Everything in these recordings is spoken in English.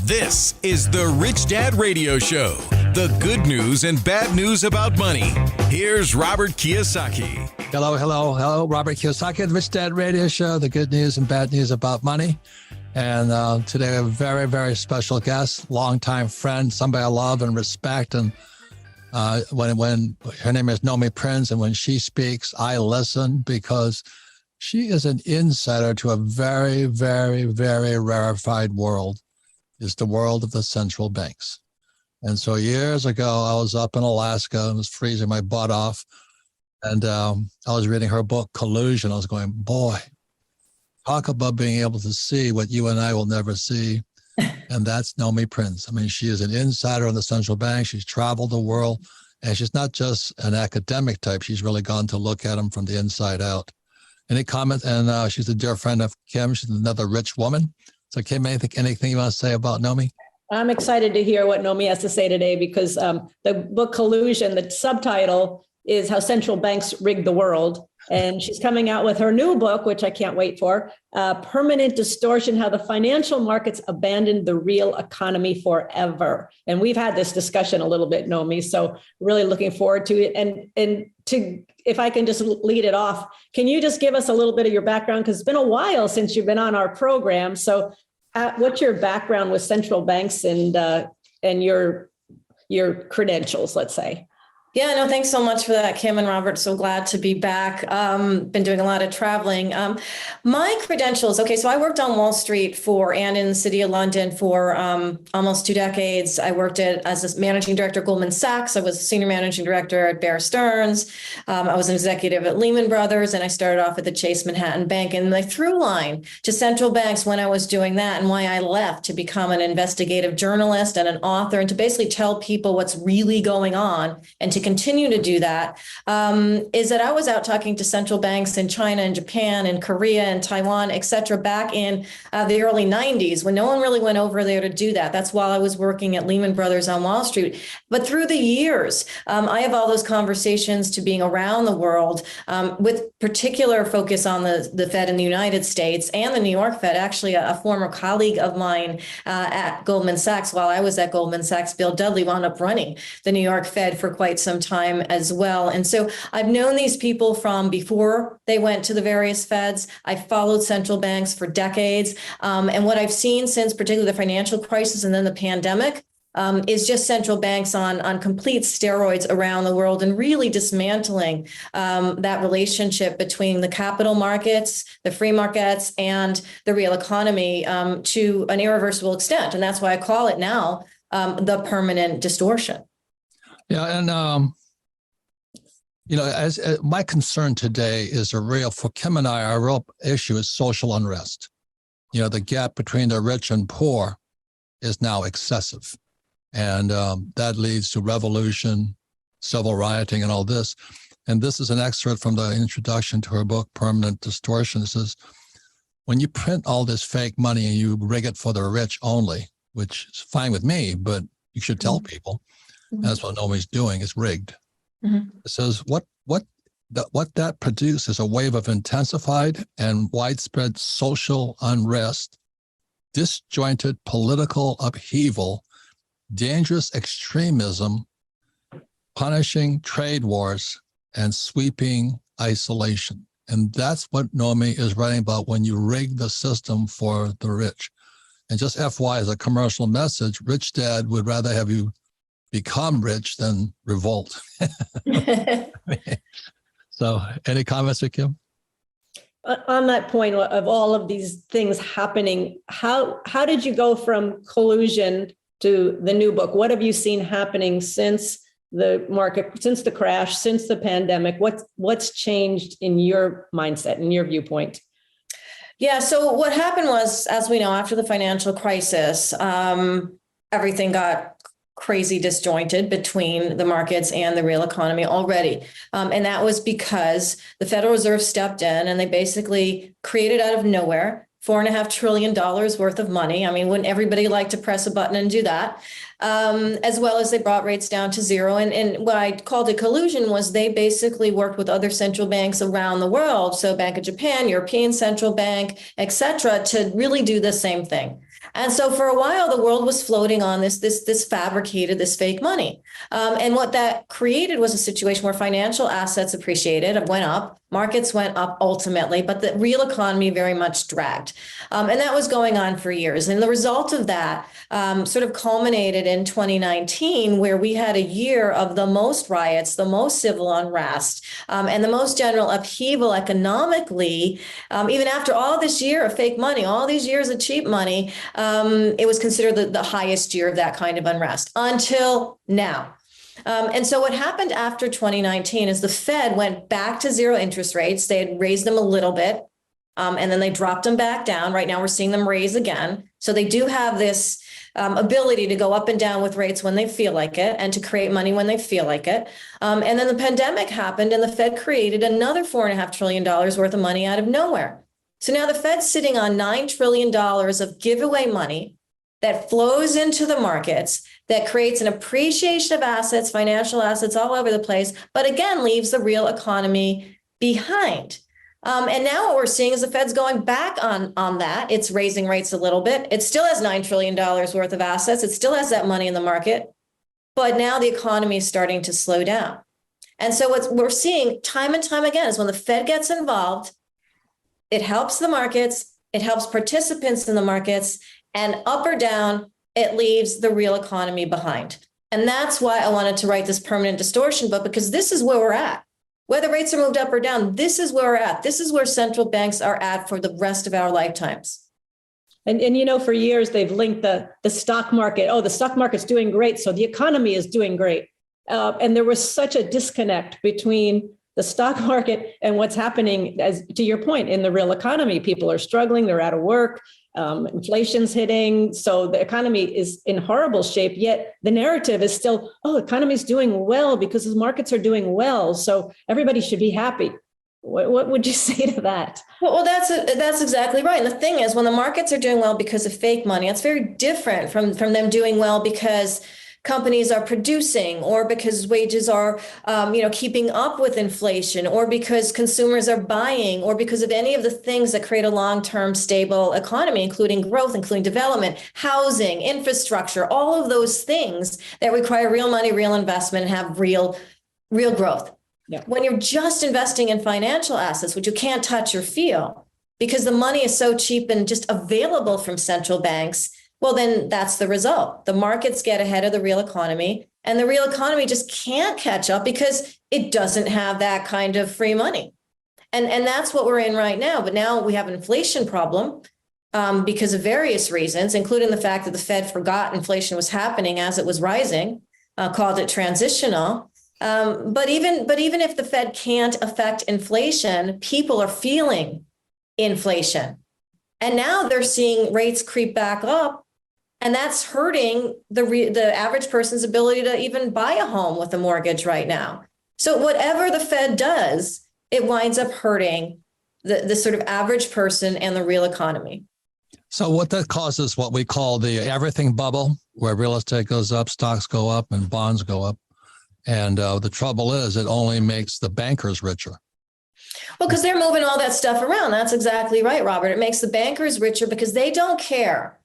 This is the Rich Dad Radio Show. The good news and bad news about money. Here's Robert Kiyosaki. Hello. Robert Kiyosaki, the Rich Dad Radio Show. The good news and bad news about money. And today we have a very, very special guest, longtime friend, somebody I love and respect. And when her name is Nomi Prinz, and when she speaks, I listen because she is an insider to a very, very, very rarefied world. It's the world of the central banks. And so years ago, I was up in Alaska and was freezing my butt off. And I was reading her book, Collusion. I was going, boy, talk about being able to see what you and I will never see. And that's Nomi Prinz. I mean, she is an insider on the central bank. She's traveled the world. And she's not just an academic type. She's really gone to look at them from the inside out. Any comments? And she's a dear friend of Kim. She's another rich woman. So Kim, anything you want to say about Nomi? I'm excited to hear what Nomi has to say today because the book Collusion, the subtitle is How Central Banks Rig the World. And she's coming out with her new book, which I can't wait for, Permanent Distortion, How the Financial Markets Abandoned the Real Economy Forever. And we've had this discussion a little bit, Nomi, so really looking forward to it. And if I can just lead it off, can you just give us a little bit of your background? Because it's been a while since you've been on our program. So what's your background with central banks and your credentials, let's say? Yeah, no, thanks so much for that, Kim and Robert. So glad to be back. Been doing a lot of traveling. My credentials, okay, so I worked on Wall Street and in the city of London for almost 2 decades. I worked as a managing director at Goldman Sachs. I was a senior managing director at Bear Stearns. I was an executive at Lehman Brothers, and I started off at the Chase Manhattan Bank. And the through line to central banks when I was doing that and why I left to become an investigative journalist and an author and to basically tell people what's really going on and to continue to do that, is that I was out talking to central banks in China and Japan and Korea and Taiwan, et cetera, back in the early 90s when no one really went over there to do that. That's while I was working at Lehman Brothers on Wall Street. But through the years, I have all those conversations to being around the world with particular focus on the Fed in the United States and the New York Fed. Actually, a former colleague of mine at Goldman Sachs, while I was at Goldman Sachs, Bill Dudley, wound up running the New York Fed for quite some time as well. And so I've known these people from before they went to the various Feds. I've followed central banks for decades. And what I've seen since particularly the financial crisis and then the pandemic is just central banks on complete steroids around the world and really dismantling that relationship between the capital markets, the free markets, and the real economy to an irreversible extent. And that's why I call it now the permanent distortion. Yeah, and as my concern today is for Kim and I, our real issue is social unrest. The gap between the rich and poor is now excessive, and that leads to revolution, civil rioting, and all this. And this is an excerpt from the introduction to her book, Permanent Distortion. It says, when you print all this fake money and you rig it for the rich only, which is fine with me, but you should tell people. Mm-hmm. That's what Nomi's doing, is rigged. Mm-hmm. It says what that produces is a wave of intensified and widespread social unrest, disjointed political upheaval, dangerous extremism, punishing trade wars, and sweeping isolation. And that's what Nomi is writing about when you rig the system for the rich. And just FYI, as a commercial message, Rich Dad would rather have you become rich than revolt. So any comments, Kim? On that point of all of these things happening, how did you go from Collusion to the new book? What have you seen happening since the market, since the crash, since the pandemic? What's changed in your mindset, in your viewpoint? Yeah, so what happened was, as we know, after the financial crisis, everything got crazy disjointed between the markets and the real economy already. And that was because the Federal Reserve stepped in and they basically created out of nowhere $4.5 trillion worth of money. I mean, wouldn't everybody like to press a button and do that? As well as they brought rates down to zero. And what I called a collusion was they basically worked with other central banks around the world. So Bank of Japan, European Central Bank, et cetera, to really do the same thing. And so for a while, the world was floating on this fabricated, this fake money. And what that created was a situation where financial assets appreciated, went up, markets went up ultimately, but the real economy very much dragged. And that was going on for years. And the result of that sort of culminated in 2019, where we had a year of the most riots, the most civil unrest, and the most general upheaval economically. Even after all this year of fake money, all these years of cheap money, it was considered the highest year of that kind of unrest until now. And so what happened after 2019 is the Fed went back to zero interest rates. They had raised them a little bit, and then they dropped them back down. Right now, we're seeing them raise again. So they do have this ability to go up and down with rates when they feel like it and to create money when they feel like it. And then the pandemic happened, and the Fed created another $4.5 trillion worth of money out of nowhere. So now the Fed's sitting on $9 trillion of giveaway money that flows into the markets, that creates an appreciation of assets, financial assets all over the place, but again, leaves the real economy behind. And now what we're seeing is the Fed's going back on that. It's raising rates a little bit. It still has $9 trillion worth of assets. It still has that money in the market, but now the economy is starting to slow down. And so what we're seeing time and time again is when the Fed gets involved, it helps the markets, it helps participants in the markets, and up or down, it leaves the real economy behind. And that's why I wanted to write this permanent distortion book, because this is where we're at. Whether rates are moved up or down, this is where we're at. This is where central banks are at for the rest of our lifetimes. And you know, for years, they've linked the stock market. Oh, the stock market's doing great, so the economy is doing great. And there was such a disconnect between the stock market and what's happening, as to your point, in the real economy. People are struggling, they're out of work, inflation's hitting. So the economy is in horrible shape, yet the narrative is still, oh, the economy's doing well because the markets are doing well. So everybody should be happy. What would you say to that? Well, that's exactly right. And the thing is, when the markets are doing well because of fake money, it's very different from them doing well because companies are producing, or because wages are, keeping up with inflation, or because consumers are buying, or because of any of the things that create a long-term stable economy, including growth, including development, housing, infrastructure, all of those things that require real money, real investment, and have real growth. Yeah. When you're just investing in financial assets, which you can't touch or feel, because the money is so cheap and just available from central banks, well, then that's the result. The markets get ahead of the real economy, and the real economy just can't catch up because it doesn't have that kind of free money. And that's what we're in right now. But now we have an inflation problem because of various reasons, including the fact that the Fed forgot inflation was happening as it was rising, called it transitional. But even if the Fed can't affect inflation, people are feeling inflation. And now they're seeing rates creep back up. And that's hurting the average person's ability to even buy a home with a mortgage right now. So whatever the Fed does, it winds up hurting the sort of average person and the real economy. So what that causes what we call the everything bubble, where real estate goes up, stocks go up, and bonds go up. And the trouble is, it only makes the bankers richer. Well, because they're moving all that stuff around. That's exactly right, Robert. It makes the bankers richer because they don't care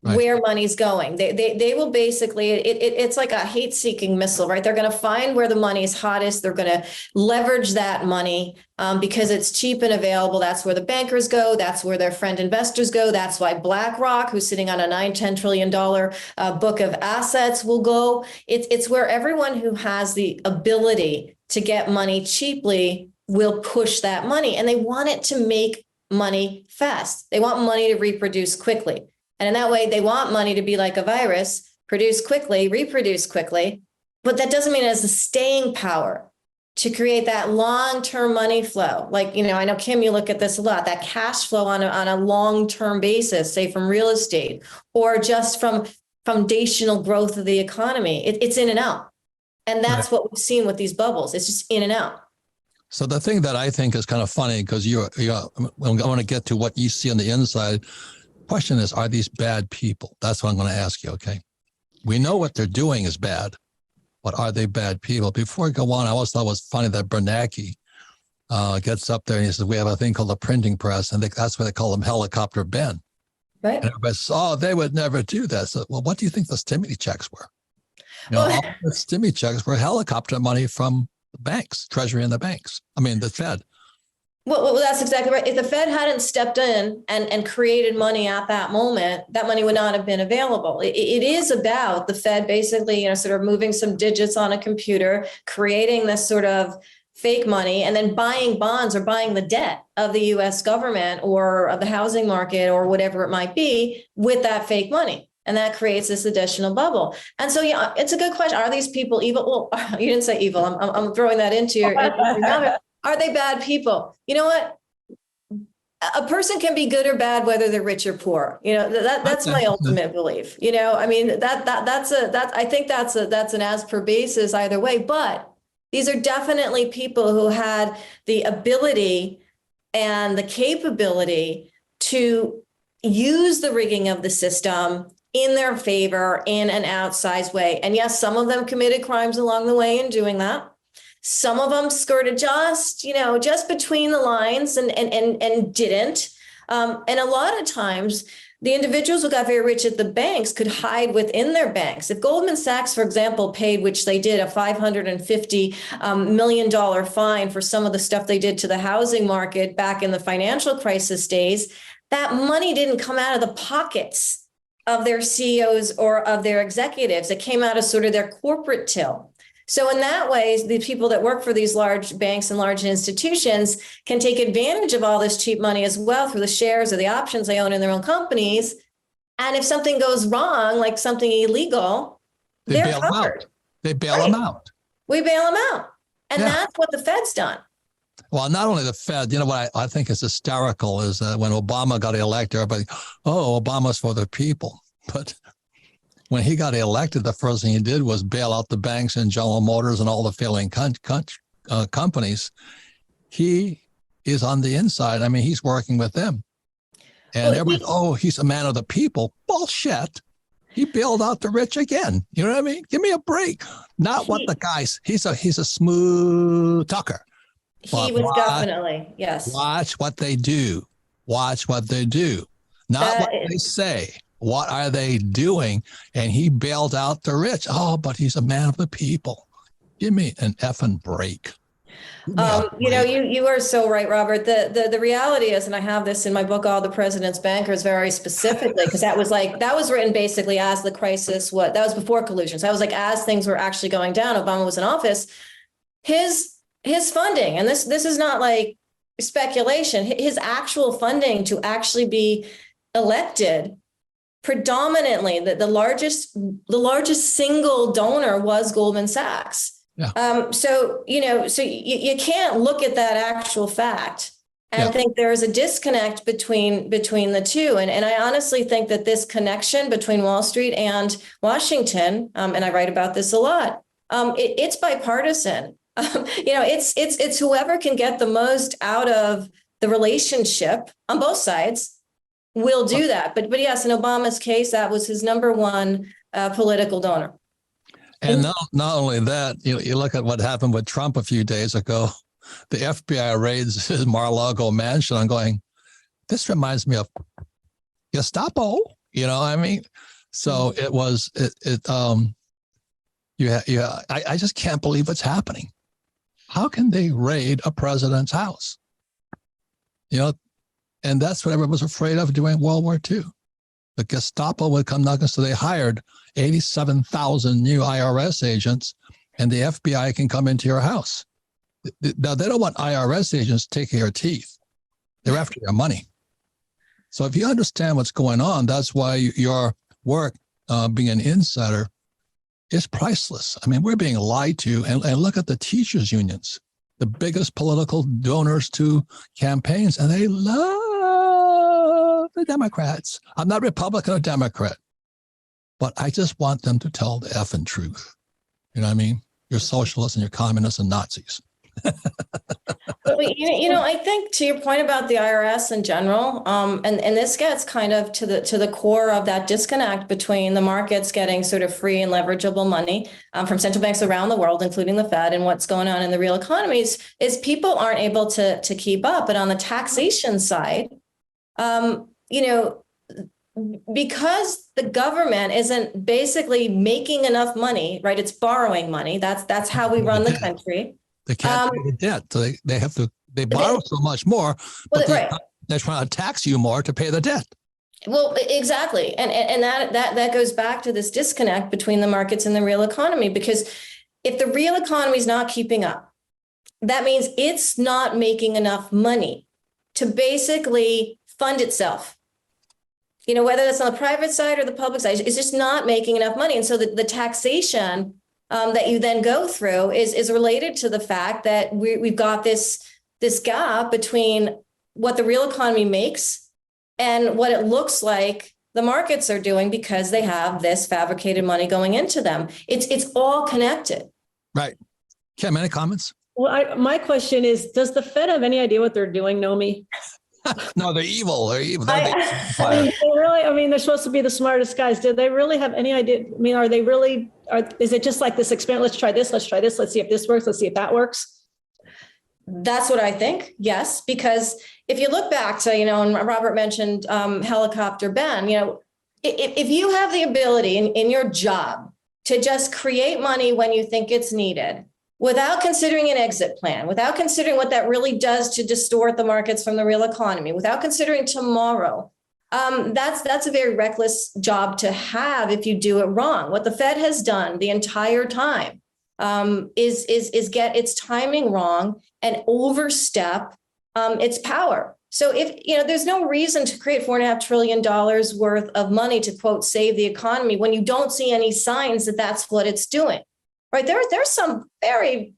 where money's going. They will basically, it's like a hate-seeking missile, right? They're going to find where the money is hottest. They're going to leverage that money because it's cheap and available. That's where the bankers go. That's where their friend investors go. That's why BlackRock, who's sitting on a $9-10 trillion book of assets, will go. It's where everyone who has the ability to get money cheaply will push that money. And they want it to make money fast. They want money to reproduce quickly. And in that way, they want money to be like a virus, produce quickly, reproduce quickly. But that doesn't mean it has the staying power to create that long-term money flow. Like, I know, Kim, you look at this a lot, that cash flow on a long-term basis, say from real estate, or just from foundational growth of the economy. It's in and out. And that's what we've seen with these bubbles. It's just in and out. So the thing that I think is kind of funny, because I want to get to what you see on the inside. Question is, are these bad people? That's what I'm going to ask you, okay? We know what they're doing is bad, but are they bad people? Before I go on, I always thought it was funny that Bernanke gets up there and he says, we have a thing called a printing press, and that's what they call him, Helicopter Ben. Right. And everybody says, oh, they would never do that. So, well, what do you think the stimmy checks were? All the stimmy checks were helicopter money from the banks, Treasury and the banks. I mean, the Fed. Well, that's exactly right. If the Fed hadn't stepped in and created money at that moment, that money would not have been available. It is about the Fed basically, sort of moving some digits on a computer, creating this sort of fake money, and then buying bonds or buying the debt of the US government or of the housing market or whatever it might be with that fake money. And that creates this additional bubble. And so, yeah, it's a good question. Are these people evil? Well, you didn't say evil. I'm throwing that into your comment. Are they bad people? You know what? A person can be good or bad, whether they're rich or poor. That's my ultimate belief. I mean, I think that's an as per basis either way. But these are definitely people who had the ability and the capability to use the rigging of the system in their favor in an outsized way. And yes, some of them committed crimes along the way in doing that. Some of them skirted just between the lines and didn't. And a lot of times, the individuals who got very rich at the banks could hide within their banks. If Goldman Sachs, for example, paid, which they did, a $550 million fine for some of the stuff they did to the housing market back in the financial crisis days, that money didn't come out of the pockets of their CEOs or of their executives. It came out of sort of their corporate till. So in that way, the people that work for these large banks and large institutions can take advantage of all this cheap money as well through the shares or the options they own in their own companies. And if something goes wrong, like something illegal, they're covered. They bail them out. We bail them out. And that's what the Fed's done. Well, not only the Fed, what I think is hysterical is that when Obama got elected, everybody, Obama's for the people. But when he got elected, the first thing he did was bail out the banks and General Motors and all the failing companies. He is on the inside. I mean, he's working with them. And everybody, he's a man of the people. Bullshit. He bailed out the rich again. You know what I mean? Give me a break. Not what the guys. He's a smooth talker. He was definitely, yes. Watch what they do. Watch what they do. Not what they say. What are they doing? And he bailed out the rich. Oh, but he's a man of the people. Give me an effing break. You are so right, Robert. The reality is, and I have this in my book, All the President's Bankers, very specifically, because that was written basically as the crisis, that was before collusion. So that was like, as things were actually going down, Obama was in office, his funding, and this is not like speculation, his actual funding to actually be elected, predominantly the largest single donor was Goldman Sachs. Yeah. So you can't look at that actual fact and think there is a disconnect between the two. And I honestly think that this connection between Wall Street and Washington, and I write about this a lot, it's bipartisan. It's whoever can get the most out of the relationship on both sides will do that. But yes, in Obama's case, that was his number one political donor. And not only that, you look at what happened with Trump a few days ago. The FBI raids his Mar-a-Lago mansion. I'm going, this reminds me of Gestapo. I mean, so it was. I just can't believe what's happening. How can they raid a president's house? And that's what everyone was afraid of during World War II. The Gestapo would come knocking, so they hired 87,000 new IRS agents, and the FBI can come into your house. Now, they don't want IRS agents taking your teeth. They're after your money. So if you understand what's going on, that's why your work, being an insider, is priceless. I mean, we're being lied to. And look at the teachers' unions, the biggest political donors to campaigns, and they love the Democrats. I'm not Republican or Democrat, but I just want them to tell the effing truth. You know what I mean? You're socialists and you're communists and Nazis. I think to your point about the IRS in general, and this gets kind of to the core of that disconnect between the markets getting sort of free and leverageable money from central banks around the world, including the Fed, and what's going on in the real economies is people aren't able to keep up. But on the taxation side, because the government isn't basically making enough money, right? It's borrowing money. That's how we run the country. They can't pay the debt. So they borrow so much more, but they're trying to tax you more to pay the debt. Well, exactly. And that goes back to this disconnect between the markets and the real economy, because if the real economy is not keeping up, that means it's not making enough money to basically fund itself. Whether that's on the private side or the public side, it's just not making enough money. And so the taxation that you then go through is related to the fact that we've got this gap between what the real economy makes and what it looks like the markets are doing, because they have this fabricated money going into them. It's all connected. Right. Kim, any comments? Well, my question is, does the Fed have any idea what they're doing, Nomi? No, they're evil. They're evil. They're supposed to be the smartest guys. Do they really have any idea? I mean, is it just like this experiment? Let's try this. Let's see if this works. Let's see if that works. That's what I think. Yes. Because if you look back to, and Robert mentioned Helicopter Ben, if you have the ability in your job to just create money when you think it's needed, without considering an exit plan, without considering what that really does to distort the markets from the real economy, without considering tomorrow, that's a very reckless job to have if you do it wrong. What the Fed has done the entire time is get its timing wrong and overstep its power. So if there's no reason to create $4.5 trillion worth of money to, quote, save the economy when you don't see any signs that that's what it's doing. Right. There's some very,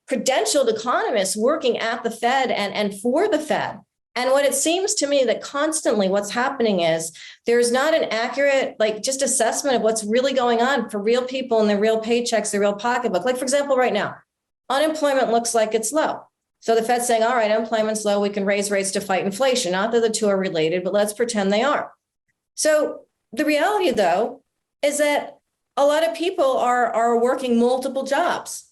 credentialed economists working at the Fed and for the Fed. And what it seems to me that constantly what's happening is there's not an accurate, just assessment of what's really going on for real people and their real paychecks, their real pocketbook. Like, for example, right now, unemployment looks like it's low. So the Fed's saying, all right, unemployment's low. We can raise rates to fight inflation. Not that the two are related, but let's pretend they are. So the reality, though, is that a lot of people are working multiple jobs,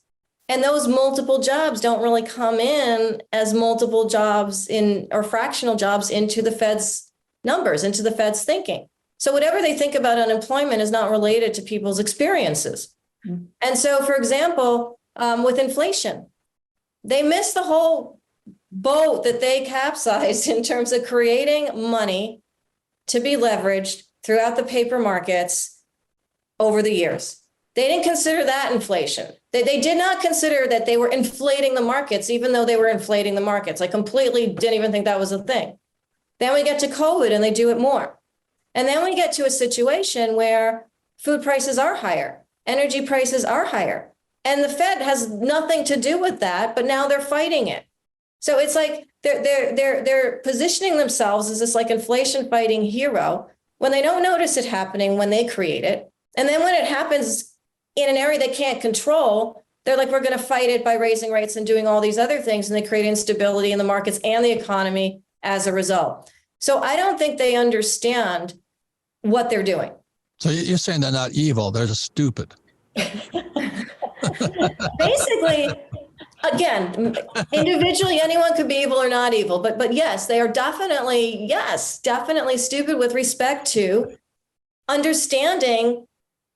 and those multiple jobs don't really come in as multiple jobs or fractional jobs into the Fed's numbers, into the Fed's thinking. So whatever they think about unemployment is not related to people's experiences. Mm-hmm. And so, for example, with inflation, they missed the whole boat that they capsized in terms of creating money to be leveraged throughout the paper markets over the years. They didn't consider that inflation. They did not consider that they were inflating the markets, even though they were inflating the markets. I completely didn't even think that was a thing. Then we get to COVID and they do it more. And then we get to a situation where food prices are higher, energy prices are higher. And the Fed has nothing to do with that, but now they're fighting it. So it's like they're positioning themselves as this inflation fighting hero when they don't notice it happening when they create it. And then when it happens in an area they can't control, they're like, we're going to fight it by raising rates and doing all these other things. And they create instability in the markets and the economy as a result. So I don't think they understand what they're doing. So you're saying they're not evil, they're just stupid. Basically, again, individually, anyone could be evil or not evil. But yes, they are definitely stupid with respect to understanding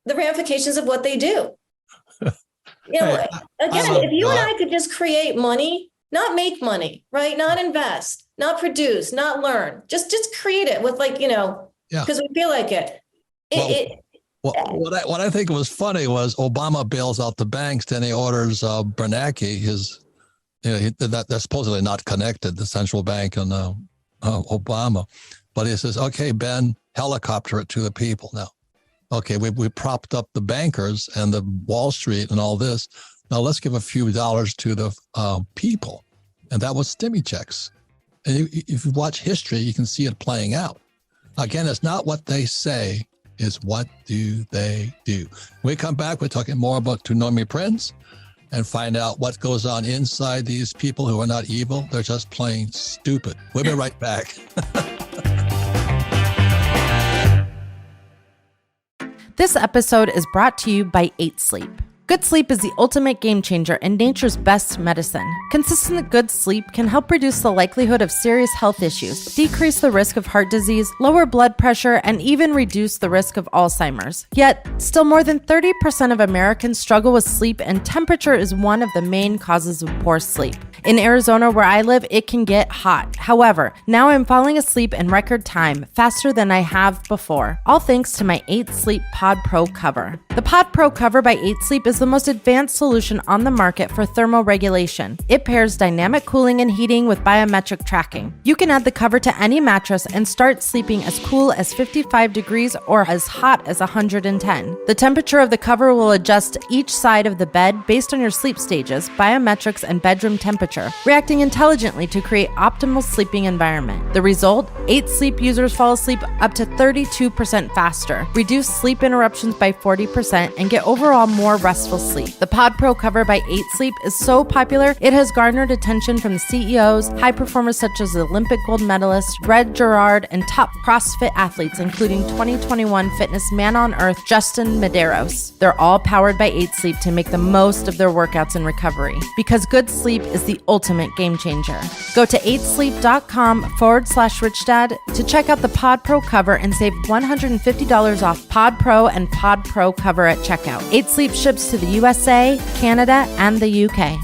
the ramifications of what they do. Again, if you and I could just create money, not make money, right? Not invest, not produce, not learn, just create it with because we feel like it. What I think was funny was Obama bails out the banks, then he orders Bernanke, they're supposedly not connected, the central bank and Obama, but he says, okay, Ben, helicopter it to the people now. Okay, we propped up the bankers and the Wall Street and all this. Now let's give a few dollars to the people. And that was stimmy checks. And if you watch history, you can see it playing out. Again, it's not what they say, it's what do they do. When we come back, we're talking more about Nomi Prince and find out what goes on inside these people who are not evil. They're just plain stupid. We'll be right back. This episode is brought to you by 8 Sleep. Good sleep is the ultimate game changer and nature's best medicine. Consistent good sleep can help reduce the likelihood of serious health issues, decrease the risk of heart disease, lower blood pressure, and even reduce the risk of Alzheimer's. Yet, still more than 30% of Americans struggle with sleep, and temperature is one of the main causes of poor sleep. In Arizona, where I live, it can get hot. However, now I'm falling asleep in record time, faster than I have before, all thanks to my 8 Sleep Pod Pro cover. The Pod Pro cover by 8 Sleep is the most advanced solution on the market for thermoregulation. It pairs dynamic cooling and heating with biometric tracking. You can add the cover to any mattress and start sleeping as cool as 55 degrees or as hot as 110. The temperature of the cover will adjust each side of the bed based on your sleep stages, biometrics, and bedroom temperature, reacting intelligently to create optimal sleeping environment. The result? 8 Sleep users fall asleep up to 32% faster, reduce sleep interruptions by 40%, and get overall more restful sleep. The Pod Pro cover by 8 Sleep is so popular, it has garnered attention from the CEOs, high performers such as the Olympic gold medalist Red Gerard, and top CrossFit athletes, including 2021 fitness man on earth Justin Medeiros. They're all powered by 8 Sleep to make the most of their workouts and recovery, because good sleep is the ultimate game changer. Go to 8sleep.com/richdad to check out the Pod Pro cover and save $150 off Pod Pro and Pod Pro cover at checkout. 8 Sleep ships to the USA, Canada, and the UK.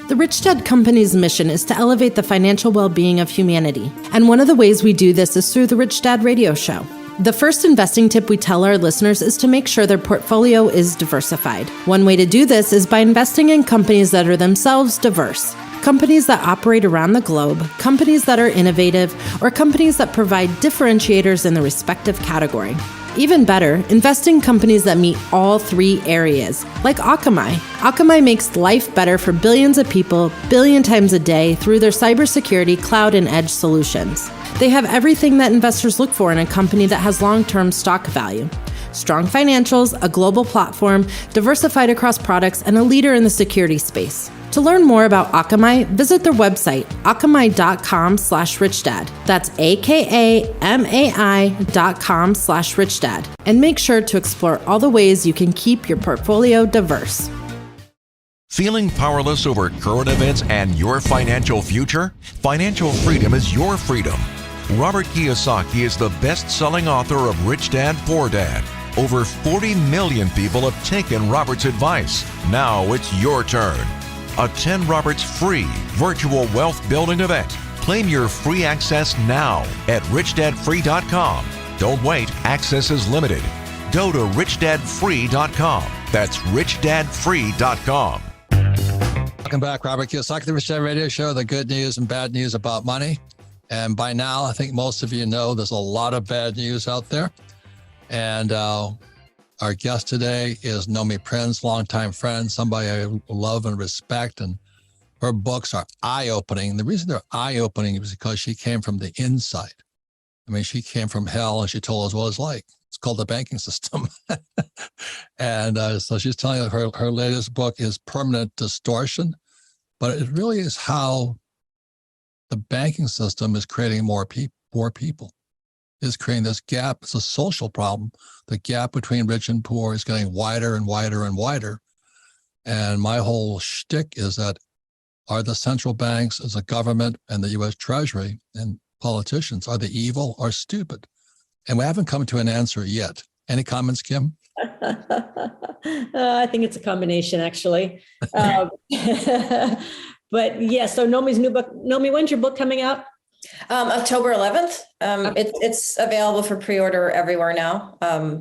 The Rich Dad Company's mission is to elevate the financial well-being of humanity. And one of the ways we do this is through the Rich Dad Radio Show. The first investing tip we tell our listeners is to make sure their portfolio is diversified. One way to do this is by investing in companies that are themselves diverse. Companies that operate around the globe, companies that are innovative, or companies that provide differentiators in the respective category. Even better, invest in companies that meet all 3 areas, like Akamai. Akamai makes life better for billions of people, billion times a day, through their cybersecurity, cloud, and edge solutions. They have everything that investors look for in a company that has long-term stock value. Strong financials, a global platform, diversified across products, and a leader in the security space. To learn more about Akamai, visit their website, akamai.com/richdad. That's AKAMAI.com/richdad. And make sure to explore all the ways you can keep your portfolio diverse. Feeling powerless over current events and your financial future? Financial freedom is your freedom. Robert Kiyosaki is the best-selling author of Rich Dad, Poor Dad. Over 40 million people have taken Robert's advice. Now it's your turn. Attend Robert's free virtual wealth building event. Claim your free access now at richdadfree.com. Don't wait, access is limited. Go to richdadfree.com. That's richdadfree.com. Welcome back, Robert Kiyosaki, the Rich Dad Radio Show, the good news and bad news about money. And by now, I think most of you know there's a lot of bad news out there. And our guest today is Nomi Prinz, longtime friend, somebody I love and respect. And her books are eye-opening. The reason they're eye-opening is because she came from the inside. I mean, she came from hell and she told us what it's like. It's called the banking system. And so she's telling you her latest book is Permanent Distortion. But it really is how the banking system is creating more people. Is creating this gap. It's a social problem. The gap between rich and poor is getting wider and wider and wider. And my whole shtick is that are the central banks, as a government and the U.S. Treasury and politicians, are they evil or stupid? And we haven't come to an answer yet. Any comments, Kim? I think it's a combination, actually. But yeah, so Nomi's new book. Nomi, when's your book coming out? October 11th. It's available for pre-order everywhere now.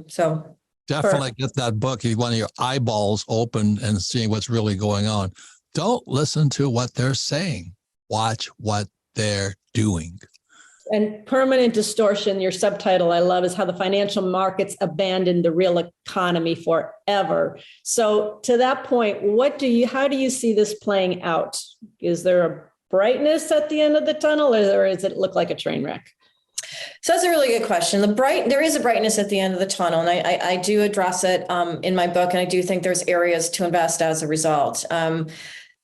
So definitely get that book. You want your eyeballs open and seeing what's really going on. Don't listen to what they're saying. Watch what they're doing. And Permanent Distortion, your subtitle I love, is how the financial markets abandoned the real economy forever. So to that point, how do you see this playing out? Is there a brightness at the end of the tunnel, or does it look like a train wreck? So that's a really good question. There is a brightness at the end of the tunnel, and I do address it in my book, and I do think there's areas to invest as a result.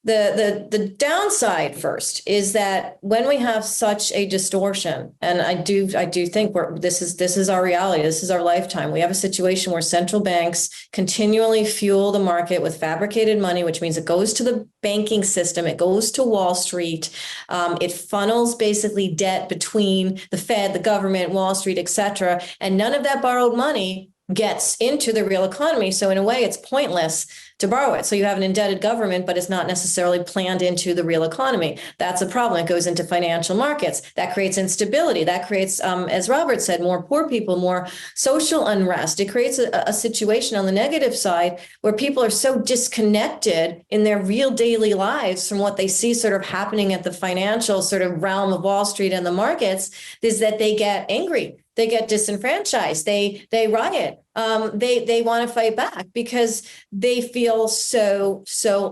The downside first is that when we have such a distortion, and I do think this is our reality, this is our lifetime. We have a situation where central banks continually fuel the market with fabricated money, which means it goes to the banking system, it goes to Wall Street, it funnels basically debt between the Fed, the government, Wall Street, et cetera, and none of that borrowed money gets into the real economy. So in a way, it's pointless to borrow it. So you have an indebted government, but it's not necessarily planned into the real economy. That's a problem. It goes into financial markets. That creates instability. That creates, as Robert said, more poor people, more social unrest. It creates a situation on the negative side where people are so disconnected in their real daily lives from what they see sort of happening at the financial sort of realm of Wall Street and the markets, is that they get angry. They get disenfranchised. They riot. They want to fight back because they feel so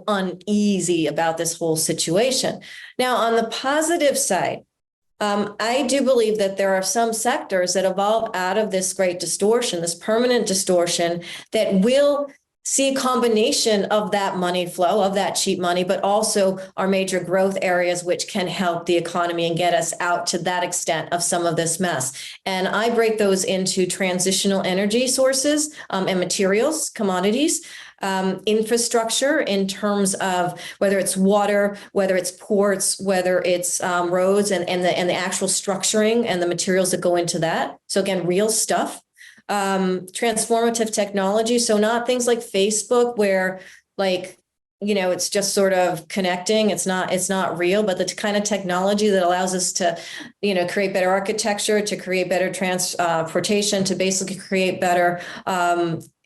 uneasy about this whole situation. Now, on the positive side, I do believe that there are some sectors that evolve out of this great distortion, this permanent distortion, that will see a combination of that money flow, of that cheap money, but also our major growth areas, which can help the economy and get us out to that extent of some of this mess. And I break those into transitional energy sources and materials, commodities, infrastructure in terms of whether it's water, whether it's ports, whether it's roads, and the actual structuring and the materials that go into that. So again, real stuff. Transformative technology. So not things like Facebook where it's just sort of connecting. It's not real, but the kind of technology that allows us to, create better architecture, to create better transportation, to basically create better,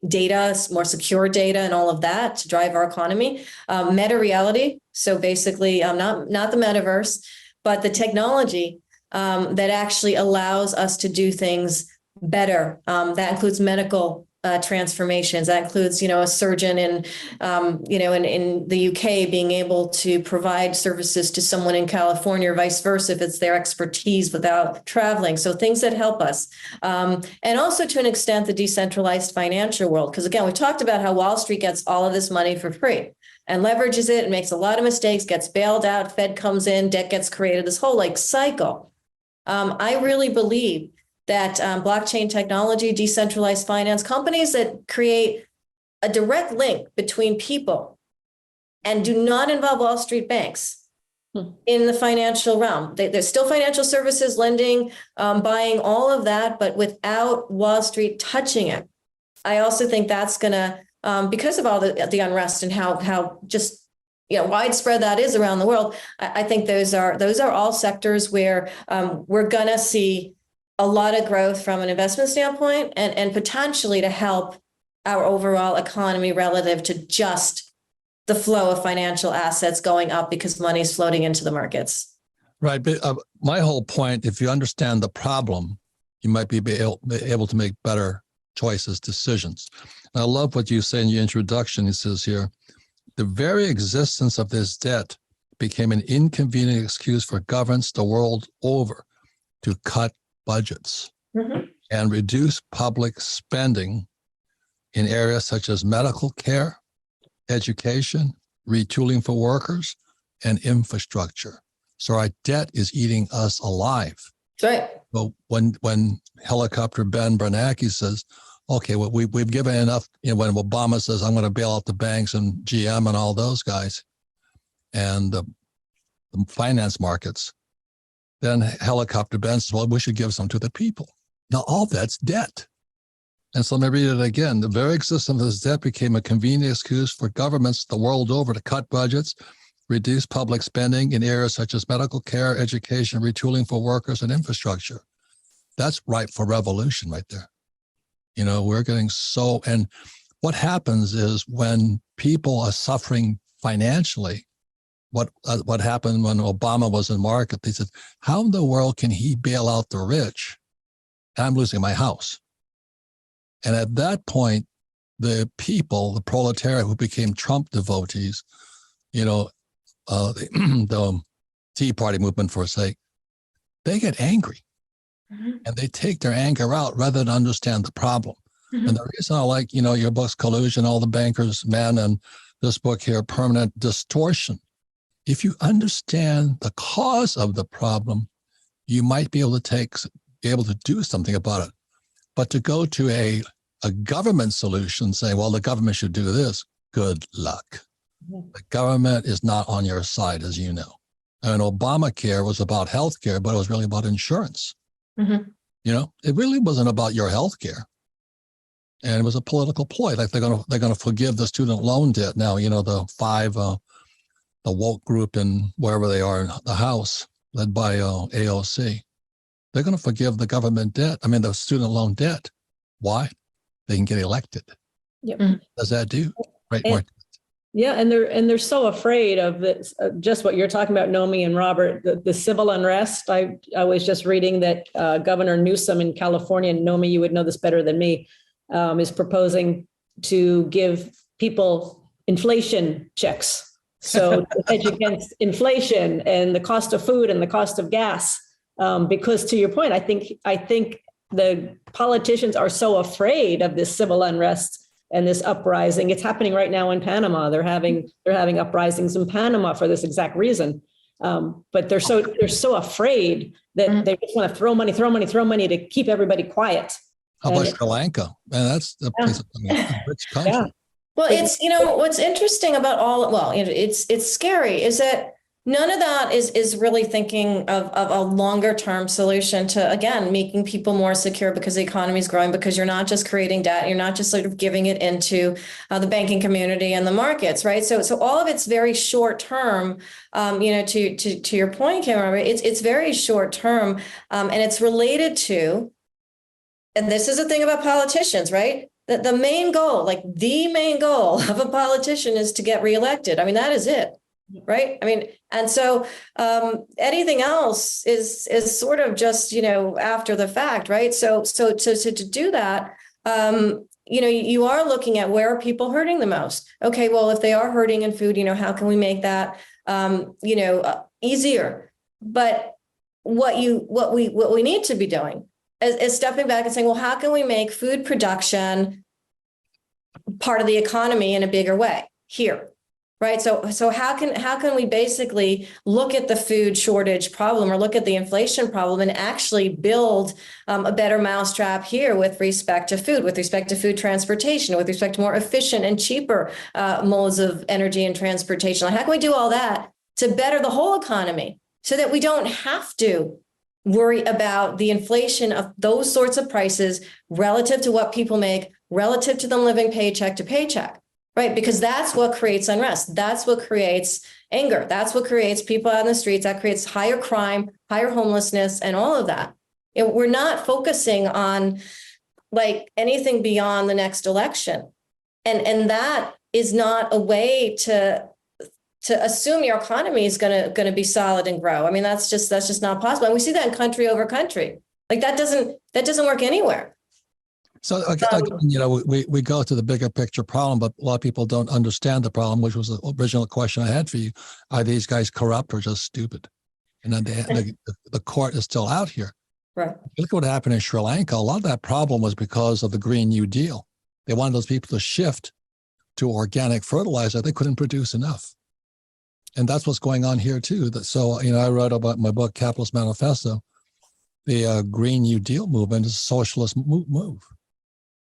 data, more secure data and all of that to drive our economy. Meta reality. So basically, not the metaverse, but the technology, that actually allows us to do things better. That includes medical transformations. That includes, a surgeon in the UK being able to provide services to someone in California or vice versa if it's their expertise without traveling. So things that help us. And also to an extent, the decentralized financial world. Because again, we talked about how Wall Street gets all of this money for free and leverages it and makes a lot of mistakes, gets bailed out, Fed comes in, debt gets created, this whole cycle. I really believe that blockchain technology, decentralized finance, companies that create a direct link between people and do not involve Wall Street banks in the financial realm. There's still financial services, lending, buying, all of that, but without Wall Street touching it. I also think that's going to, because of all the unrest and how just widespread that is around the world, I think those are all sectors where we're going to see a lot of growth from an investment standpoint and potentially to help our overall economy relative to just the flow of financial assets going up because money is floating into the markets. Right. But my whole point, if you understand the problem, you might be able to make better choices, decisions. And I love what you say in your introduction. It says here, the very existence of this debt became an inconvenient excuse for governments the world over to cut budgets and reduce public spending in areas such as medical care, education, retooling for workers, and infrastructure. So our debt is eating us alive. That's right. Well, when Helicopter Ben Bernanke says, okay, well, we've given enough, when Obama says, I'm going to bail out the banks and GM and all those guys and the finance markets, then Helicopter Ben says, well, we should give some to the people. Now, all that's debt. And so let me read it again. The very existence of this debt became a convenient excuse for governments the world over to cut budgets, reduce public spending in areas such as medical care, education, retooling for workers, and infrastructure. That's ripe for revolution right there. We're getting and what happens is when people are suffering financially, what happened when Obama was in market, they said, how in the world can he bail out the rich? I'm losing my house. And at that point, the people, the proletariat who became Trump devotees, the Tea Party movement for sake, they get angry and they take their anger out rather than understand the problem. And the reason I like, your books, Collusion, All the Bankers' Men, and this book here, Permanent Distortion, If you understand the cause of the problem, you might be able to do something about it. But to go to a government solution, say, well, the government should do this, good luck. The government is not on your side, as you know. And Obamacare was about healthcare, but it was really about insurance. Mhm. It really wasn't about your healthcare. And it was a political ploy. Like they're gonna forgive the student loan debt now. The five, the woke group in wherever they are in the House, led by AOC. They're going to forgive the government debt. I mean, the student loan debt. Why? They can get elected. Yep. What does that do? Right, And- Mark? Yeah, and they're so afraid of this, just what you're talking about, Nomi and Robert, the civil unrest. I was just reading that Governor Newsom in California, and Nomi, you would know this better than me, is proposing to give people inflation checks. So to hedge against inflation and the cost of food and the cost of gas. Because to your point, I think the politicians are so afraid of this civil unrest and this uprising. It's happening right now in Panama. They're having uprisings in Panama for this exact reason. But they're so afraid that they just want to throw money to keep everybody quiet. How about Sri Lanka? Man, that's the place, a rich country. Yeah. Well, it's, what's interesting about it's scary is that none of that is really thinking of a longer term solution to, again, making people more secure because the economy is growing, because you're not just creating debt, you're not just sort of giving it into the banking community and the markets, right? So all of it's very short term, to your point, Cameron, it's very short term, and it's related to, and this is the thing about politicians, right? The main goal of a politician is to get reelected. I mean, that is it. Right. I mean, and so anything else is sort of just, after the fact. Right. So to do that, you are looking at where are people hurting the most? OK, well, if they are hurting in food, how can we make that, easier? But what we need to be doing is stepping back and saying, well, how can we make food production part of the economy in a bigger way here? Right. So how can we basically look at the food shortage problem or look at the inflation problem and actually build a better mousetrap here with respect to food transportation, with respect to more efficient and cheaper modes of energy and transportation? Like, how can we do all that to better the whole economy so that we don't have to worry about the inflation of those sorts of prices relative to what people make, relative to them living paycheck to paycheck? Right, because that's what creates unrest. That's what creates anger. That's what creates people out in the streets. That creates higher crime, higher homelessness, and all of that. We're not focusing on like anything beyond the next election, and that is not a way to assume your economy is going to be solid and grow. I mean, that's just not possible. And we see that in country over country. Like that doesn't work anywhere. So again, we go to the bigger picture problem, but a lot of people don't understand the problem, which was the original question I had for you. Are these guys corrupt or just stupid? And then the court is still out here. Right. Look at what happened in Sri Lanka. A lot of that problem was because of the Green New Deal. They wanted those people to shift to organic fertilizer. They couldn't produce enough. And that's what's going on here too. So, I wrote about my book, Capitalist Manifesto. The Green New Deal movement is a socialist move.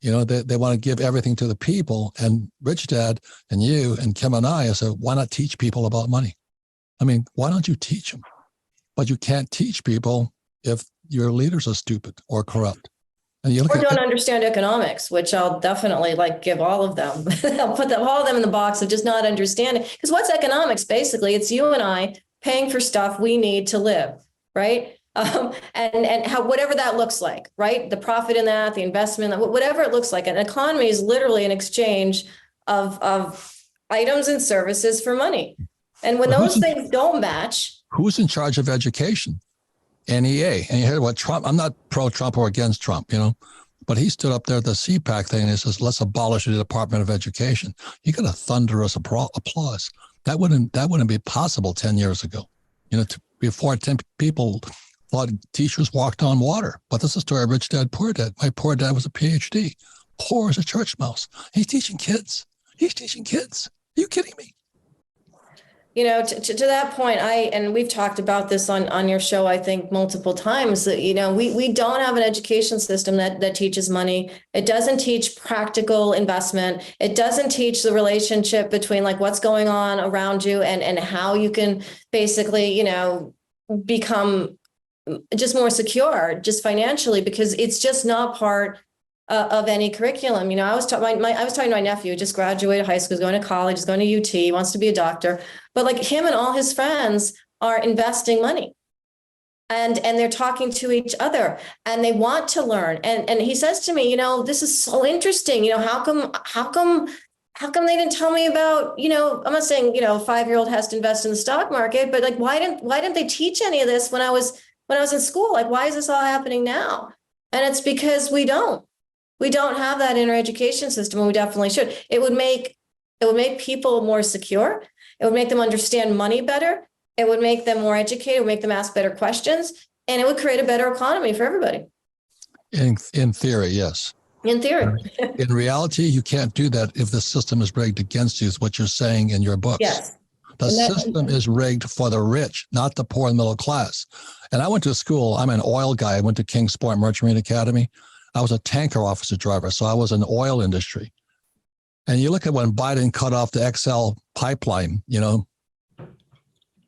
They want to give everything to the people, and Rich Dad and you and Kim and I said, why not teach people about money? I mean, why don't you teach them? But you can't teach people if your leaders are stupid or corrupt. And you or don't understand economics, which I'll definitely give all of them. I'll put all of them in the box of just not understanding. Because what's economics? Basically, it's you and I paying for stuff we need to live, right? And how, whatever that looks like, right? The profit in that, the investment, whatever it looks like. An economy is literally an exchange of items and services for money. And when those things don't match. Who's in charge of education? NEA. And you heard what Trump, I'm not pro-Trump or against Trump, but he stood up there at the CPAC thing and he says, let's abolish the Department of Education. You got a thunderous applause. That wouldn't be possible 10 years ago. Before 10 people thought teachers walked on water. But this is a story of rich dad, poor dad. My poor dad was a PhD, poor as a church mouse. He's teaching kids. Are you kidding me? To that point, and we've talked about this on your show, I think multiple times, that, we don't have an education system that teaches money. It doesn't teach practical investment. It doesn't teach the relationship between like what's going on around you and how you can basically, become just more secure just financially, because it's just not part of any curriculum. I was talking to my nephew, just graduated high school, he's going to college, he's going to UT, he wants to be a doctor. But like him and all his friends are investing money, and they're talking to each other and they want to learn. And he says to me, this is so interesting. How come they didn't tell me about, I'm not saying, a 5-year-old has to invest in the stock market, but like, why didn't they teach any of this when I was in school? Like, why is this all happening now? And it's because we don't have that in our education system, and we definitely should. It would make people more secure. It would make them understand money better. It would make them more educated. It would make them ask better questions, and it would create a better economy for everybody. In theory, yes. In theory. In reality, you can't do that if the system is rigged against you, is what you're saying in your books. Yes. The system is rigged for the rich, not the poor and middle class. And I went to school. I'm an oil guy. I went to Kingsport Merchant Marine Academy. I was a tanker officer driver, so I was in the oil industry. And you look at when Biden cut off the XL pipeline,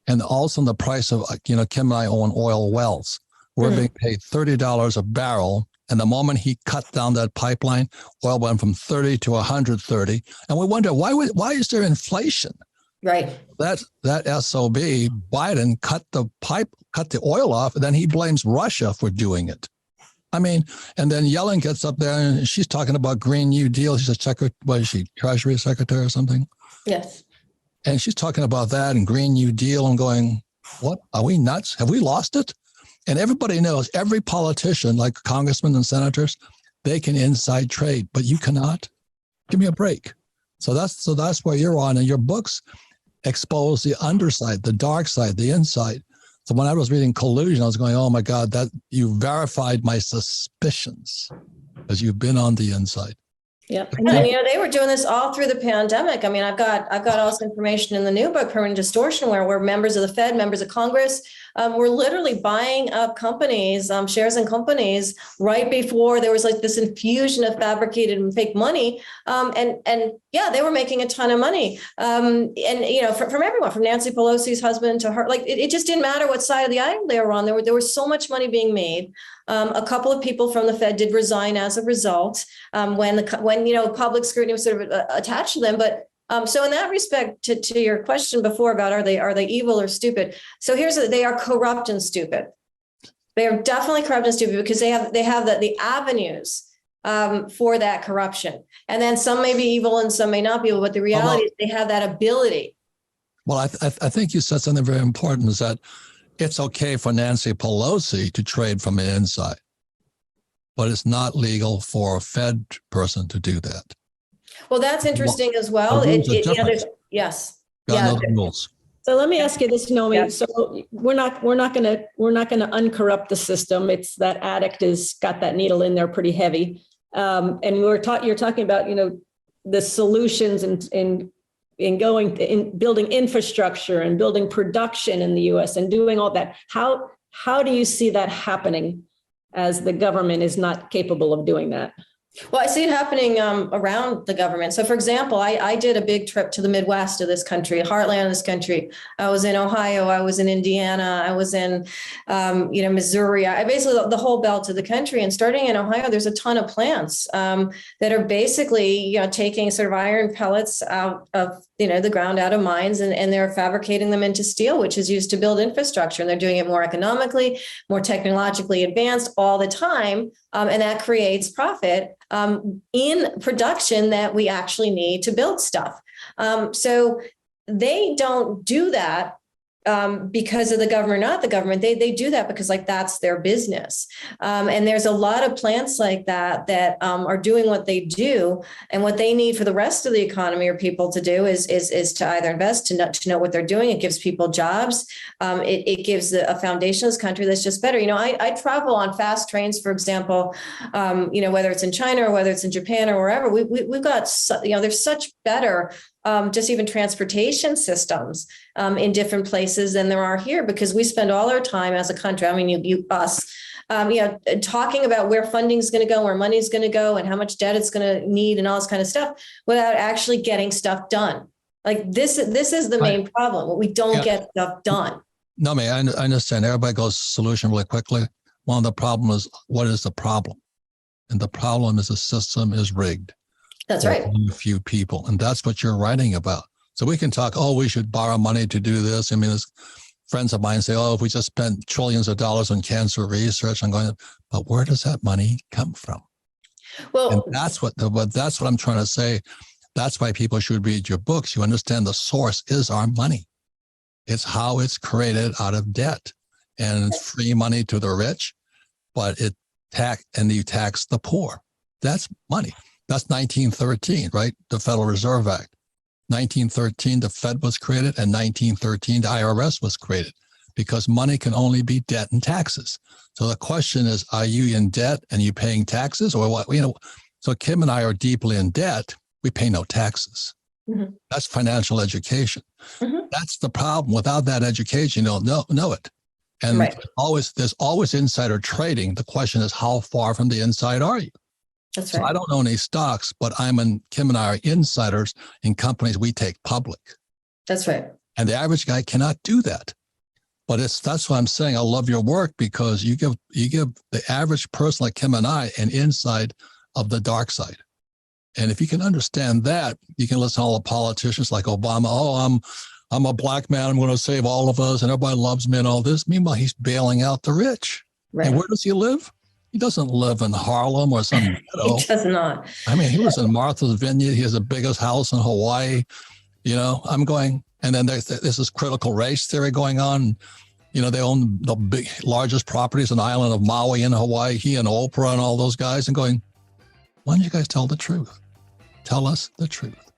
and also the price of, Kim and I own oil wells. We're being paid $30 a barrel. And the moment he cut down that pipeline, oil went from 30 to 130. And we wonder, why is there inflation? Right. That SOB, Biden cut the oil off, and then he blames Russia for doing it. I mean, and then Yellen gets up there and she's talking about Green New Deal. She's Treasury Secretary or something? Yes. And she's talking about that and Green New Deal. I'm going, what? Are we nuts? Have we lost it? And everybody knows, every politician, like congressmen and senators, they can inside trade, but you cannot. Give me a break. So that's where you're on, and your books expose the underside, the dark side, the inside. So when I was reading Collusion, I was going, oh my God, that you verified my suspicions because you've been on the inside. Yeah. And they were doing this all through the pandemic. I mean, I've got all this information in the new book, Permanent Distortion, where members of the Fed, members of Congress, were literally buying up companies, shares in companies right before there was like this infusion of fabricated and fake money. And yeah, they were making a ton of money. From everyone, from Nancy Pelosi's husband to her, like it just didn't matter what side of the aisle they were on. There was so much money being made. A couple of people from the Fed did resign as a result when public scrutiny was sort of attached to them. But so in that respect, to your question before about are they evil or stupid? So they are corrupt and stupid. They are definitely corrupt and stupid because they have the avenues for that corruption. And then some may be evil and some may not be evil. But the reality is they have that ability. Well, I think you said something very important, is that it's okay for Nancy Pelosi to trade from the inside, but it's not legal for a Fed person to do that. Well, that's interesting as well. Yes. Yeah. Rules. So let me ask you this, Nomi. Yeah. So we're not going to uncorrupt the system. It's that addict has got that needle in there pretty heavy. And you're talking about, the solutions in building infrastructure and building production in the U.S. and doing all that. How do you see that happening as the government is not capable of doing that? Well, I see it happening around the government. So, for example, I did a big trip to the Midwest of this country, heartland of this country. I was in Ohio, I was in Indiana, I was in, Missouri. I basically the whole belt of the country. And starting in Ohio, there's a ton of plants that are basically, taking sort of iron pellets out of the ground, out of mines, and they're fabricating them into steel, which is used to build infrastructure. And they're doing it more economically, more technologically advanced all the time. And that creates profit in production that we actually need to build stuff. So they don't do that because of the government or not the government. They do that because that's their business. And there's a lot of plants like that are doing what they do. And what they need for the rest of the economy or people to do is to either invest, to know what they're doing. It gives people jobs. It gives a foundation of this country that's just better. I travel on fast trains, for example, whether it's in China or whether it's in Japan or wherever. We've got, there's such better just even transportation systems in different places than there are here, because we spend all our time as a country, I mean, us, talking about where funding is going to go, where money is going to go, and how much debt it's going to need, and all this kind of stuff, without actually getting stuff done. Like this is the main problem. We don't get stuff done. No, I understand. Everybody goes solution really quickly. One of the problems is, what is the problem? And the problem is the system is rigged. That's right. A few people. And that's what you're writing about. So we can talk, oh, we should borrow money to do this. I mean, there's friends of mine say, oh, if we just spent trillions of dollars on cancer research, I'm going, but where does that money come from? Well, and that's what I'm trying to say. That's why people should read your books. You understand the source is our money. It's how it's created out of debt, and it's free money to the rich, but you tax the poor. That's money. That's 1913, right? The Federal Reserve Act. 1913, the Fed was created, and 1913, the IRS was created, because money can only be debt and taxes. So the question is, are you in debt and you paying taxes, or what? So Kim and I are deeply in debt. We pay no taxes. Mm-hmm. That's financial education. Mm-hmm. That's the problem. Without that education, you don't know it. And there's always insider trading. The question is, how far from the inside are you? That's right. So I don't own any stocks, but Kim and I are insiders in companies we take public. That's right. And the average guy cannot do that. But that's why I'm saying I love your work, because you give the average person like Kim and I an insight of the dark side. And if you can understand that, you can listen to all the politicians like Obama. Oh, I'm a black man. I'm going to save all of us, and everybody loves me and all this. Meanwhile, he's bailing out the rich. Right. And where does he live? He doesn't live in Harlem or some ghetto. He does not. I mean, he lives in Martha's Vineyard. He has the biggest house in Hawaii. I'm going, and then there's this critical race theory going on. They own the largest properties on the island of Maui in Hawaii. He and Oprah and all those guys, and going, why don't you guys tell the truth? Tell us the truth.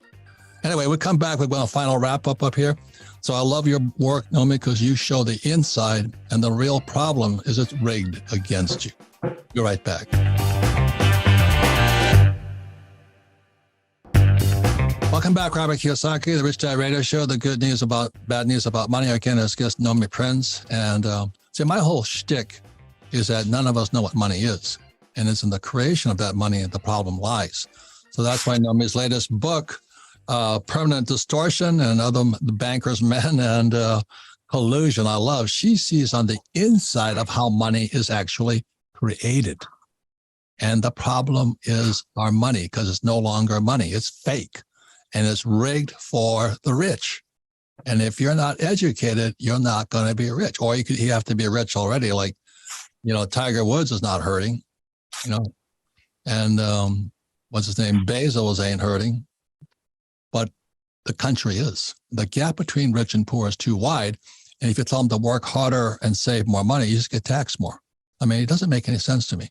Anyway, we'll come back with a final wrap up here. So I love your work, Naomi, because you show the inside, and the real problem is it's rigged against you. Be right back. Welcome back, Robert Kiyosaki, the Rich Dad Radio Show. The good news about bad news about money. Again, as guest Naomi Prince. And my whole shtick is that none of us know what money is, and it's in the creation of that money that the problem lies. So that's why Naomi's latest book, Permanent Distortion and Other Bankers' Men and Collusion, I love. She sees on the inside of how money is actually created. And the problem is our money, because it's no longer money. It's fake, and it's rigged for the rich. And if you're not educated, you're not going to be rich. Or you have to be rich already. Like, Tiger Woods is not hurting, and what's his name? Bezos ain't hurting, but the country is. The gap between rich and poor is too wide. And if you tell them to work harder and save more money, you just get taxed more. I mean, it doesn't make any sense to me.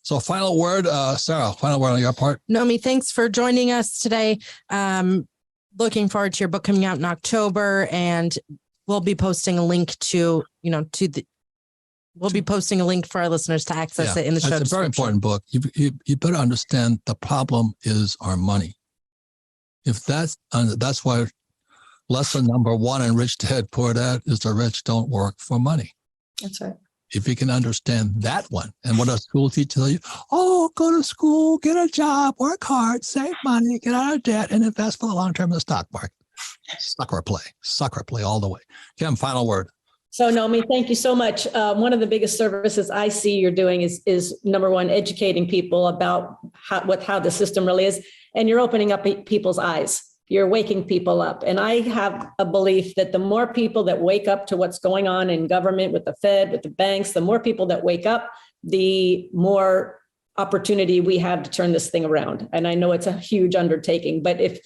So final word, Sarah, final word on your part. Naomi, thanks for joining us today. Looking forward to your book coming out in October, and we'll be posting a link we'll be posting a link for our listeners to access it in the show description. It's a very important book. You better understand the problem is our money. If that's why lesson number 1 in Rich Dad, Poor Dad is the rich don't work for money. That's right. If you can understand that one, and what a school teacher tell you, oh, go to school, get a job, work hard, save money, get out of debt, and invest for the long term in the stock market. Sucker play all the way. Kim, final word. So Naomi, thank you so much. One of the biggest services I see you're doing is number 1, educating people about how the system really is. And you're opening up people's eyes. You're waking people up. And I have a belief that the more people that wake up to what's going on in government, with the Fed, with the banks, the more people that wake up, the more opportunity we have to turn this thing around. And I know it's a huge undertaking, but if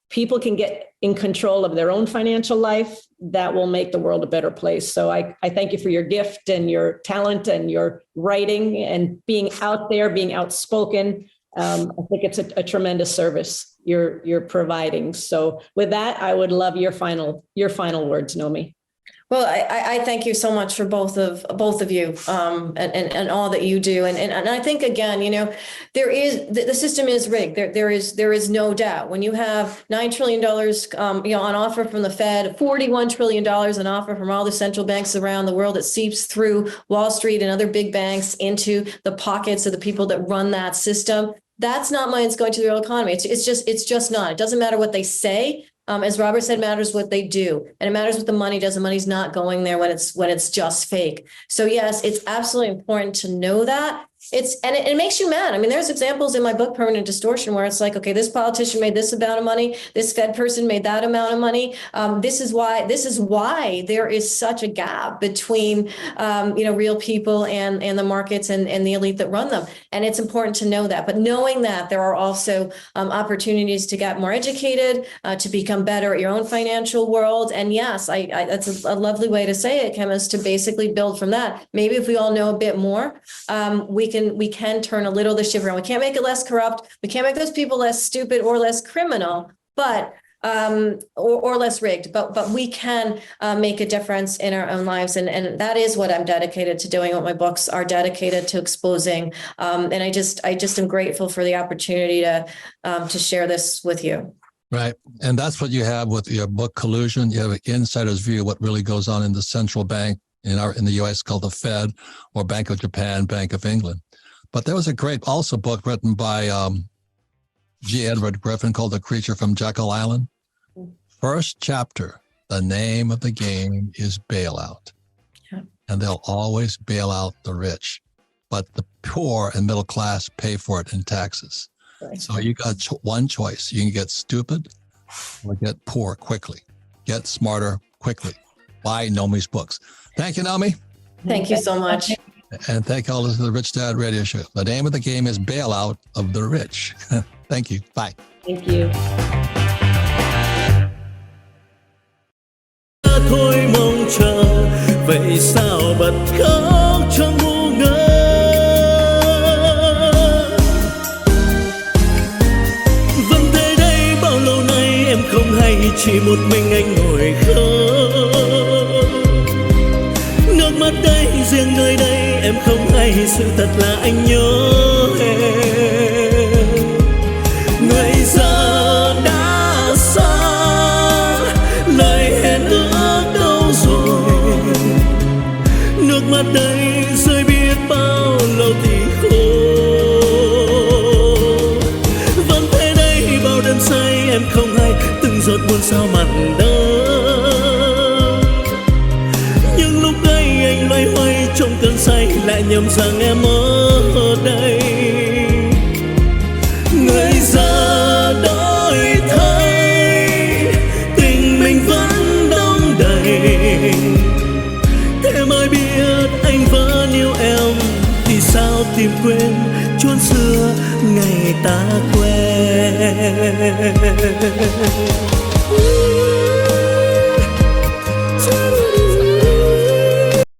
people can get in control of their own financial life, that will make the world a better place. So I thank you for your gift and your talent and your writing and being out there, being outspoken. I think it's a tremendous service you're providing. So with that, I would love your final words, Naomi. Well, I thank you so much for both of you, and all that you do, and I think again, there is the system is rigged. There is no doubt. When you have $9 trillion, on offer from the Fed, $41 trillion on offer from all the central banks around the world, that seeps through Wall Street and other big banks into the pockets of the people that run that system. That's not money that's going to the real economy. It's just not. It doesn't matter what they say. As Robert said, matters what they do, and it matters what the money does. The money's not going there when it's just fake. So yes, it's absolutely important to know that. It makes you mad. I mean, there's examples in my book, Permanent Distortion, where it's like, okay, this politician made this amount of money, this Fed person made that amount of money. This is why there is such a gap between real people and the markets and the elite that run them. And it's important to know that. But knowing that there are also opportunities to get more educated, to become better at your own financial world. And yes, that's a lovely way to say it, Kim, is to basically build from that. Maybe if we all know a bit more, we can turn a little of the ship around. We can't make it less corrupt. We can't make those people less stupid or less criminal, but or less rigged. But we can make a difference in our own lives, and that is what I'm dedicated to doing. What my books are dedicated to exposing. And I just am grateful for the opportunity to share this with you. Right. And that's what you have with your book, Collusion. You have an insider's view of what really goes on in the central bank in the U.S. called the Fed, or Bank of Japan, Bank of England. But there was a great also book written by G. Edward Griffin called The Creature from Jekyll Island. First chapter, the name of the game is bailout. Yeah. And they'll always bail out the rich, but the poor and middle class pay for it in taxes. Right. So you got one choice. You can get stupid or get poor quickly. Get smarter quickly. Buy Nomi's books. Thank you, Nomi. Thank you so much. And thank all of the Rich Dad Radio Show. The name of the game is Bailout of the Rich. Thank you. Bye. Thank you. Thôi mong chờ, vậy sao bật khóc trong ngu ngơ. Vẫn thế đây bao lâu nay em không hay, chỉ một mình anh ngồi khóc. Nước mắt đây riêng nơi đây em không hay, sự thật là anh nhớ em. Người giờ đã xa, lời hẹn ước đâu rồi. Nước mắt đây rơi biết bao lâu thì khô. Vẫn thế đây bao đêm say em không hay, từng giọt buồn sao mặn đắng. Nhưng lúc ấy anh loay hoay trong cơn say, lại nhầm rằng em ở đây. Người giờ đổi thay, tình mình vẫn đong đầy. Thế mới biết anh vẫn yêu em, thì sao tìm quên chốn xưa ngày ta quen.